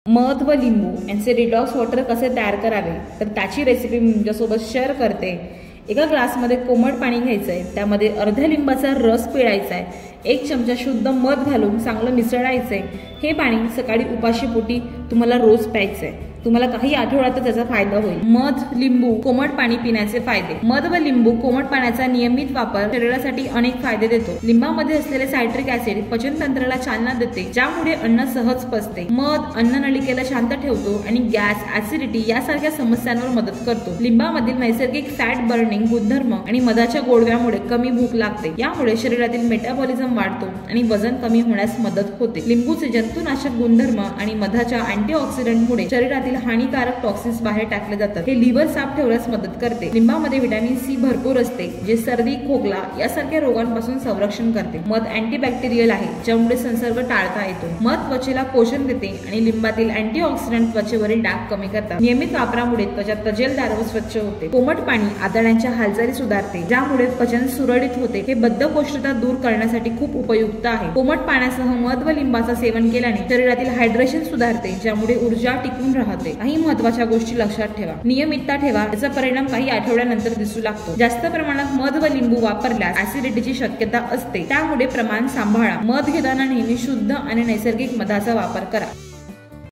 मध व लिंबू यांचे डिटॉक्स वॉटर कसे तयार करावे तर त्याची रेसिपी मी तुमच्यासोबत शेअर करते। एका ग्लासमध्ये कोमट पाणी घ्यायचं आहे, त्यामध्ये अर्ध्या लिंबाचा रस पिळायचा आहे, 1 चमचा शुद्ध मध घालून चांगलं मिसळायचं आहे। हे पाणी सकाळी उपाशीपोटी तुम्हाला रोज प्यायचं आहे। तुम्हाला काही आठवड्यात त्याचा फायदा होईल। मध लिंबू कोमट पाणी पिण्याचे फायदे। मध व लिंबू कोमट पाण्याचा नियमित वापर शरीरासाठी अनेक फायदे देतो। लिंबामध्ये असलेले सायट्रिक ऍसिड पचन तंत्राला चालना देते, ज्यामुळे अन्न सहज पचते। मध अन्ननलिकेला शांत ठेवतो आणि गॅस, ऍसिडिटी यासारख्या समस्यांवर मदत करतो। लिंबामधील नैसर्गिक फॅट बर्निंग गुणधर्म आणि मधाच्या गोडव्यामुळे कमी भूक लागते, यामुळे शरीरातील मेटाबॉलिझम वाढतो आणि वजन कमी होण्यास मदत होते। लिंबूचे जंतुनाशक गुणधर्म आणि मधाच्या अँटीऑक्सिडंटमुळे शरीरातील हानिकारक टॉक्सिन्स बाहेर टाकले जातात। हे लिव्हर साफ ठेवण्यास मदत करते। लिंबामध्ये व्हिटॅमिन सी भरपूर असते, जे सर्दी, खोकला यासारख्या रोगांपासून संरक्षण करते। मध अँटीबॅक्टेरियल आहे, ज्यामुळे संसर्ग टाळता येतो। मध त्वचेला पोषण देते आणि लिंबातील अँटीऑक्सिडंट त्वचेवरील डाग कमी करतात। नियमित वापरामुळे त्वचा तजेलदार व स्वच्छ होते। कोमट पाणी आतड्यांच्या हालचाली सुधारते, ज्यामुळे पचन सुरळीत होते। हे बद्धकोष्ठता दूर करण्यासाठी खूप उपयुक्त आहे। कोमट पाण्यासह मध व लिंबाचे सेवन केल्याने शरीरातील हायड्रेशन सुधारते, ज्यामुळे ऊर्जा टिकून राहते। काही महत्त्वाच्या गोष्टी लक्षात ठेवा। नियमितता ठेवा, याचा परिणाम काही आठवड्यानंतर दिसू लागतो। जास्त प्रमाणात मध व लिंबू वापरल्यास ऍसिडिटीची शक्यता असते, त्यामुळे प्रमाण सांभाळा। मध घेताना नेहमी शुद्ध आणि नैसर्गिक मधाचा वापर करा।